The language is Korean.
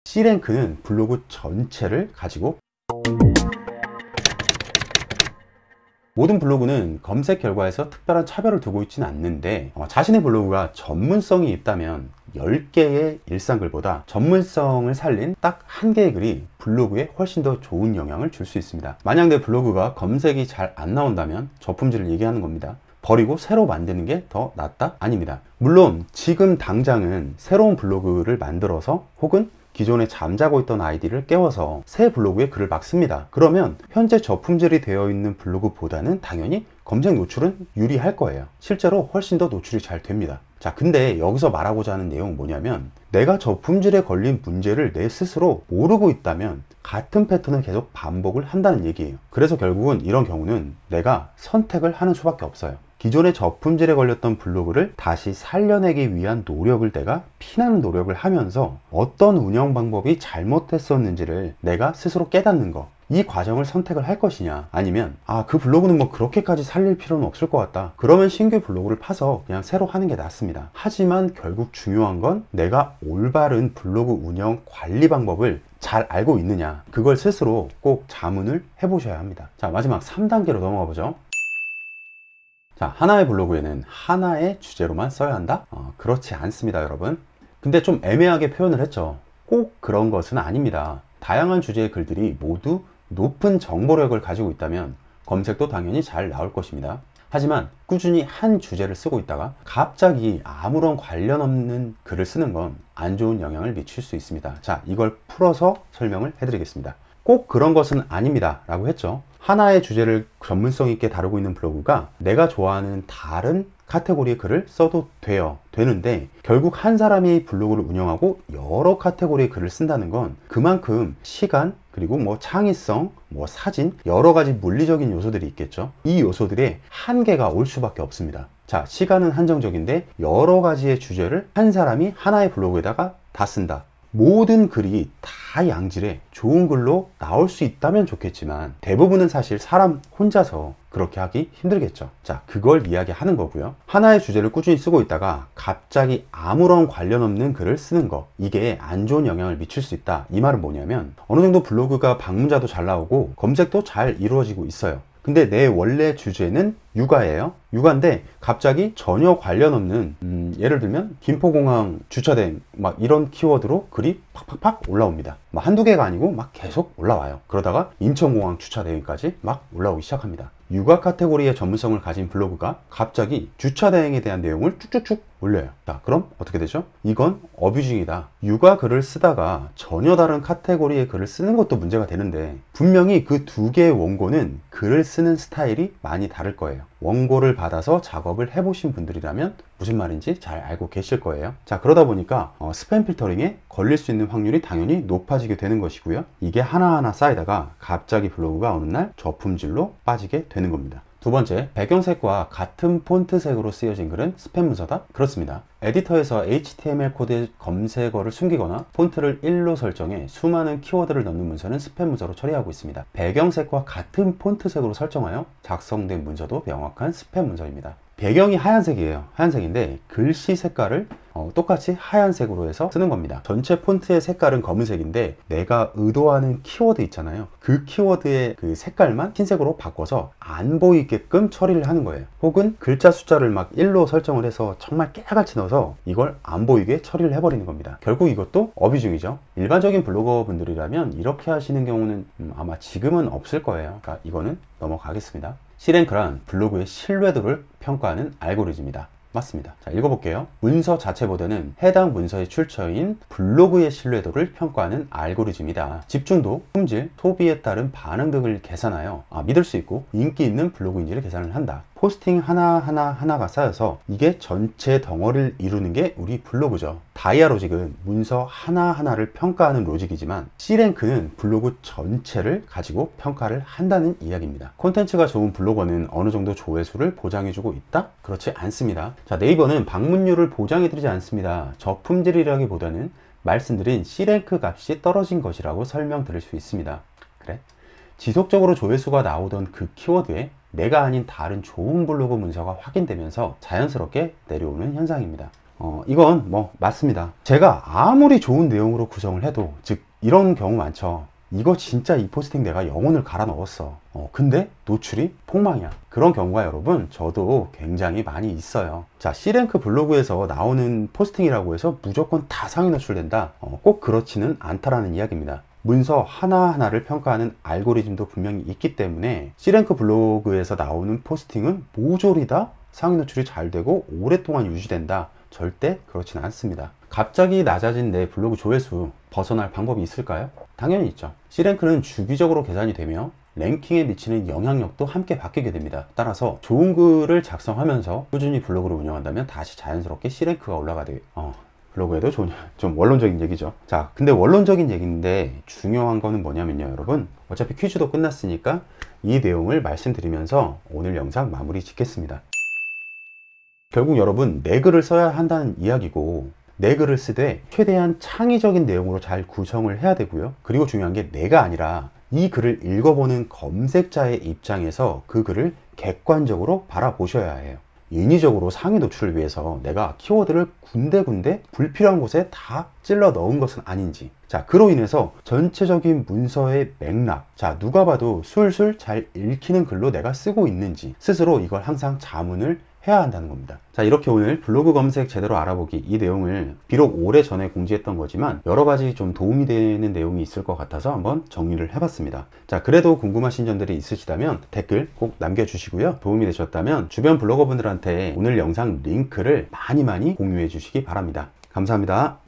C랭크는 블로그 전체를 가지고 모든 블로그는 검색 결과에서 특별한 차별을 두고 있지는 않는데 자신의 블로그가 전문성이 있다면 10개의 일상글보다 전문성을 살린 딱 1개의 글이 블로그에 훨씬 더 좋은 영향을 줄 수 있습니다. 만약 내 블로그가 검색이 잘 안 나온다면 저품질을 얘기하는 겁니다. 버리고 새로 만드는 게 더 낫다? 아닙니다. 물론 지금 당장은 새로운 블로그를 만들어서 혹은 기존에 잠자고 있던 아이디를 깨워서 새 블로그에 글을 막 씁니다. 그러면 현재 저품질이 되어 있는 블로그보다는 당연히 검색 노출은 유리할 거예요. 실제로 훨씬 더 노출이 잘 됩니다. 자, 근데 여기서 말하고자 하는 내용은 뭐냐면 내가 저품질에 걸린 문제를 내 스스로 모르고 있다면 같은 패턴을 계속 반복을 한다는 얘기예요. 그래서 결국은 이런 경우는 내가 선택을 하는 수밖에 없어요. 기존의 저품질에 걸렸던 블로그를 다시 살려내기 위한 노력을 내가 피나는 노력을 하면서 어떤 운영 방법이 잘못됐었는지를 내가 스스로 깨닫는 거, 이 과정을 선택을 할 것이냐, 아니면 그 블로그는 뭐 그렇게까지 살릴 필요는 없을 것 같다, 그러면 신규 블로그를 파서 그냥 새로 하는 게 낫습니다. 하지만 결국 중요한 건 내가 올바른 블로그 운영 관리 방법을 잘 알고 있느냐, 그걸 스스로 꼭 자문을 해보셔야 합니다. 자, 마지막 3단계로 넘어가 보죠. 자, 하나의 블로그에는 하나의 주제로만 써야 한다? 그렇지 않습니다, 여러분. 근데 좀 애매하게 표현을 했죠. 꼭 그런 것은 아닙니다. 다양한 주제의 글들이 모두 높은 정보력을 가지고 있다면 검색도 당연히 잘 나올 것입니다. 하지만 꾸준히 한 주제를 쓰고 있다가 갑자기 아무런 관련 없는 글을 쓰는 건 안 좋은 영향을 미칠 수 있습니다. 자, 이걸 풀어서 설명을 해드리겠습니다. 꼭 그런 것은 아닙니다 라고 했죠. 하나의 주제를 전문성 있게 다루고 있는 블로그가 내가 좋아하는 다른 카테고리의 글을 써도 되는데 결국 한 사람이 블로그를 운영하고 여러 카테고리의 글을 쓴다는 건 그만큼 시간, 그리고 뭐 창의성, 뭐 사진, 여러 가지 물리적인 요소들이 있겠죠. 이 요소들의 한계가 올 수밖에 없습니다. 자, 시간은 한정적인데 여러 가지의 주제를 한 사람이 하나의 블로그에다가 다 쓴다. 모든 글이 다 양질의 좋은 글로 나올 수 있다면 좋겠지만 대부분은 사실 사람 혼자서 그렇게 하기 힘들겠죠. 자, 그걸 이야기하는 거고요. 하나의 주제를 꾸준히 쓰고 있다가 갑자기 아무런 관련 없는 글을 쓰는 거, 이게 안 좋은 영향을 미칠 수 있다. 이 말은 뭐냐면 어느 정도 블로그가 방문자도 잘 나오고 검색도 잘 이루어지고 있어요. 근데 내 원래 주제는 육아예요. 육아인데 갑자기 전혀 관련 없는 예를 들면 김포공항 주차된 막 이런 키워드로 글이 팍팍팍 올라옵니다. 막 한두 개가 아니고 막 계속 올라와요. 그러다가 인천공항 주차대행까지 막 올라오기 시작합니다. 육아 카테고리의 전문성을 가진 블로그가 갑자기 주차대행에 대한 내용을 쭉쭉쭉 올려요. 자, 그럼 어떻게 되죠? 이건 어뷰징이다. 육아 글을 쓰다가 전혀 다른 카테고리의 글을 쓰는 것도 문제가 되는데 분명히 그 두 개의 원고는 글을 쓰는 스타일이 많이 다를 거예요. 원고를 받아서 작업을 해보신 분들이라면 무슨 말인지 잘 알고 계실 거예요. 자, 그러다 보니까 스팸 필터링에 걸릴 수 있는 확률이 당연히 높아지게 되는 것이고요. 이게 하나하나 쌓이다가 갑자기 블로그가 어느 날 저품질로 빠지게 되는 겁니다. 두 번째, 배경색과 같은 폰트색으로 쓰여진 글은 스팸 문서다? 그렇습니다. 에디터에서 HTML 코드의 검색어를 숨기거나 폰트를 1로 설정해 수많은 키워드를 넣는 문서는 스팸 문서로 처리하고 있습니다. 배경색과 같은 폰트색으로 설정하여 작성된 문서도 명확한 스팸 문서입니다. 배경이 하얀색이에요. 하얀색인데 글씨 색깔을 똑같이 하얀색으로 해서 쓰는 겁니다. 전체 폰트의 색깔은 검은색인데 내가 의도하는 키워드 있잖아요. 그 키워드의 그 색깔만 흰색으로 바꿔서 안 보이게끔 처리를 하는 거예요. 혹은 글자 숫자를 막 1로 설정을 해서 정말 깨알같이 넣어서 이걸 안 보이게 처리를 해버리는 겁니다. 결국 이것도 어뷰징이죠. 일반적인 블로거 분들이라면 이렇게 하시는 경우는 아마 지금은 없을 거예요. 그러니까 이거는 넘어가겠습니다. C랭크란 블로그의 신뢰도를 평가하는 알고리즘이다. 맞습니다. 자, 읽어볼게요. 문서 자체보다는 해당 문서의 출처인 블로그의 신뢰도를 평가하는 알고리즘이다. 집중도, 품질, 소비에 따른 반응 등을 계산하여 믿을 수 있고 인기 있는 블로그인지를 계산을 한다. 포스팅 하나가 쌓여서 이게 전체 덩어리를 이루는 게 우리 블로그죠. 다이아 로직은 문서 하나하나를 평가하는 로직이지만 C랭크는 블로그 전체를 가지고 평가를 한다는 이야기입니다. 콘텐츠가 좋은 블로거는 어느 정도 조회수를 보장해주고 있다? 그렇지 않습니다. 자, 네이버는 방문율을 보장해드리지 않습니다. 저품질이라기보다는 말씀드린 C랭크 값이 떨어진 것이라고 설명드릴 수 있습니다. 그래? 지속적으로 조회수가 나오던 그 키워드에 내가 아닌 다른 좋은 블로그 문서가 확인되면서 자연스럽게 내려오는 현상입니다. 이건 뭐 맞습니다. 제가 아무리 좋은 내용으로 구성을 해도, 즉 이런 경우 많죠. 이거 진짜 이 포스팅 내가 영혼을 갈아 넣었어. 근데 노출이 폭망이야. 그런 경우가 여러분 저도 굉장히 많이 있어요. 자, C랭크 블로그에서 나오는 포스팅이라고 해서 무조건 다 상위 노출된다? 꼭 그렇지는 않다라는 이야기입니다. 문서 하나하나를 평가하는 알고리즘도 분명히 있기 때문에 C랭크 블로그에서 나오는 포스팅은 모조리 다 상위 노출이 잘 되고 오랫동안 유지된다? 절대 그렇지는 않습니다. 갑자기 낮아진 내 블로그 조회수 벗어날 방법이 있을까요? 당연히 있죠. C랭크는 주기적으로 계산이 되며 랭킹에 미치는 영향력도 함께 바뀌게 됩니다. 따라서 좋은 글을 작성하면서 꾸준히 블로그를 운영한다면 다시 자연스럽게 C랭크가 올라가게 블로그에도 좀 원론적인 얘기죠. 자, 근데 원론적인 얘기인데 중요한 거는 뭐냐면요, 여러분. 어차피 퀴즈도 끝났으니까 이 내용을 말씀드리면서 오늘 영상 마무리 짓겠습니다. 결국 여러분, 내 글을 써야 한다는 이야기고, 내 글을 쓰되 최대한 창의적인 내용으로 잘 구성을 해야 되고요. 그리고 중요한 게 내가 아니라 이 글을 읽어보는 검색자의 입장에서 그 글을 객관적으로 바라보셔야 해요. 인위적으로 상위 노출을 위해서 내가 키워드를 군데군데 불필요한 곳에 다 찔러 넣은 것은 아닌지, 자, 그로 인해서 전체적인 문서의 맥락, 자, 누가 봐도 술술 잘 읽히는 글로 내가 쓰고 있는지 스스로 이걸 항상 자문을 해야 한다는 겁니다. 자, 이렇게 오늘 블로그 검색 제대로 알아보기, 이 내용을 비록 오래전에 공지했던 거지만 여러 가지 좀 도움이 되는 내용이 있을 것 같아서 한번 정리를 해봤습니다. 자, 그래도 궁금하신 점들이 있으시다면 댓글 꼭 남겨주시고요. 도움이 되셨다면 주변 블로거분들한테 오늘 영상 링크를 많이 공유해 주시기 바랍니다. 감사합니다.